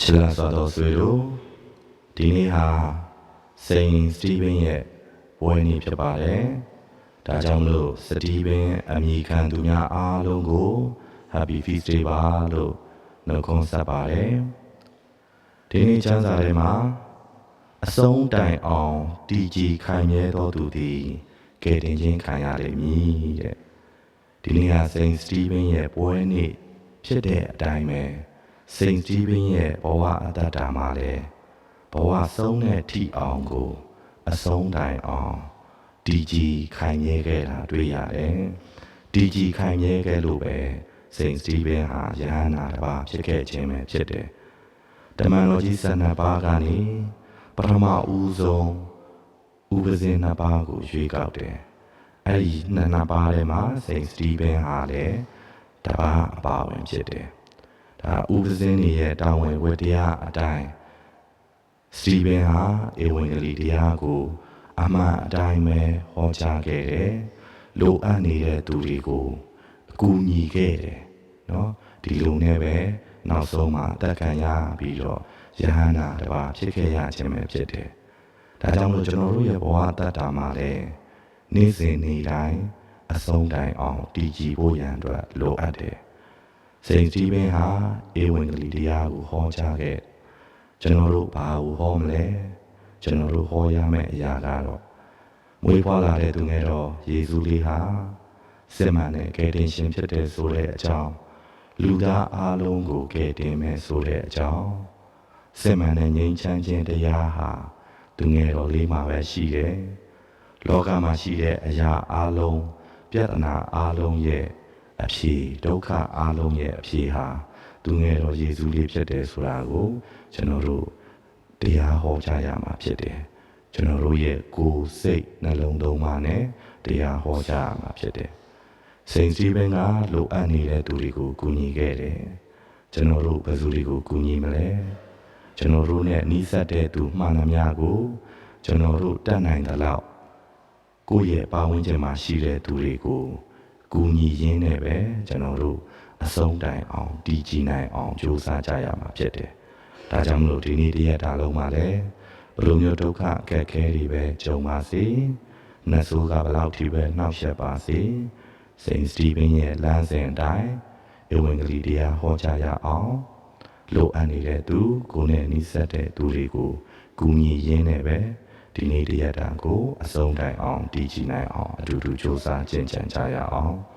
ချစ်လာစွာသောဆွေတို့ဒီနေ့ဟာစိန်စတီဗင်ရဲ့ပွဲနေ့ဖြစ်ပါတယ်။ဒါကြောင့်မလို့စတီဗင်အမည်ခံသူများအားလုံးကို Happy Feast Day ပါလို့နှုတ်ခွန်းဆက်ပါတယ်။ဒီနေ့ချမ်းစာထဲမှာအဆုံးတိုင်အောင်တည်ကြည်ခိုင်မြဲသောသူသည်ကယ်တင်ခြင်းခံရလိမ့်မည်တဲ့။ဒီနေ့ဟာစိန်စတီဗင်ရဲ့ပွဲနေ့ဖြစ်တဲ့အတိုင်းပဲစိန်စတီဗင်ရဲ့ဘဝအတ္တမှာလည်းဘဝဆုံးတဲ့ထိအောင်ကိုအဆုံးတိုင်အောင်တည်ကြည်ခိုင်မြဲခဲ့တာတွေ့ရတယ်။တည်ကြည်ခိုင်မြဲခဲ့လို့ပဲစိန်စတီဗင်ဟာယဟန္တာတစ်ပါးဖြစ်ခဲ့ခြင်းပဲဖြစ်တယ်။တမန်တော်ကြီး12ပါးကနေပထမဦးဆုံးဥပဇင်း2ပါးကိုရွေးကောက်တယ်။အဲဒီ2ပါးထဲမှာစိန်စတီဗင်ဟာလည်းတစ်ပါးအပါဝင်ဖြစ်တယ်။ဒါဥပဇင်းရဲ့တာဝန်ဝတ္တရားအတိုင်းစတီဗင်ဟာဧဝံဂေလိတရားကိုအမှန်အတိုင်းပဲဟောကြားခဲ့တယ်။လိုအပ်နေတဲ့သူတွေကိုအကူအညီခဲ့တယ်နော်ဒီလိုနဲ့ပဲနောက်ဆုံးမှာအသက်ခံရပြီးတော့ယဟန္တာတစ်ပါးဖြစ်ခဲ့ရခြင်းပဲဖြစ်တယ်။ဒါကြောင့်မို့ကျွန်တော်တို့ရဲ့ဘဝတတ္တာမှာလည်းနေ့စဉ်နေ့တိုင်းအဆုံးတိုင်အောင်တည်ကြည်ဖို့ရန်အတွက်လိုအပ်တယ်။စိန်စတီဗင်ဟာဧဝံဂေလိတရားကိုဟောကြားခဲ့ကျွန်တော်တို့ဘာကိုဟောမလဲကျွန်တော်တို့ဟောရမယ့်အရာကတော့မွေးဖွားလာတဲ့သူငယ်တော်ယေရှုလေးဟာစစ်မှန်တဲ့ကယ်တင်ရှင်ဖြစ်တဲ့ဆိုတဲ့အကြောင်းလူသားအားလုံးကိုကယ်တင်မယ်ဆိုတဲ့အကြောင်းစစ်မှန်တဲ့ငြိမ်းချမ်းခြင်းတရားဟာသူငယ်တော်လေးမှာပဲရှိတယ်လောကမှာရှိတဲ့အရာအားလုံးပြဿနာအားလုံးရဲ့အဖြေဒုက္ခအားလုံးရဲ့အဖြေဟာသူငယ်တော်ယေရှုလေးဖြစ်တယ်ဆိုတာကိုကျွန်တော်တို့တရားဟောကြားရမှာဖြစ်တယ်ကျွန်တော်တို့ရဲ့ကိုယ်စိတ်နှလုံးသွင်းမှနဲ့တရားဟောကြားရမှာဖြစ်တယ်စိန်စတီဗင်ကလိုအပ်နေတဲ့သူတွေကိုကူညီခဲ့တယ်ကျွန်တော်တို့ဘယ်သူတွေကိုကူညီမလဲကျွန်တော်တို့နဲ့နှီးစပ်တဲ့သူမှန်သမျှကိုကျွန်တော်တို့တတ်နိုင်သလောက်ကိုယ့်ရဲ့ပတ်ဝန်းကျင်မှာရှိတဲ့သူတွေကိုကူညီရင်းနဲ့ပဲကျွန်တော်တို့အဆုံးတိုင်အောင်တည်ကြည်နိုင်အောင်ကြိုးစားကြရမှာဖြစ်တယ်။ဒါကြောင့်မလို့ဒီနေ့တရက်တာလုံးမှာလည်းဘလိုမျိုးဒုက္ခအခက်အခဲတွေပဲကြုံပါစေ။နတ်ဆိုးကဘလောက်ထိပဲနှောက်ယှက်ပါစေ။စိန်စတီဗင်ရဲ့လမ်းစဉ်အတိုင်းဧဝံဂေလိတရားဟောကြားရအောင်လိုအပ်နေတဲ့သူကိုယ်နဲ့နှိစက်တဲ့သူတွေကိုကူညီရင်းနဲ့ပဲဒီနေ့တရက်တာကိုအဆုံးတိုင်အောင်တည်ကြည်နိုင်အောင်အတူတူကြိုးစားကျင့်ကြံကြရအောင်။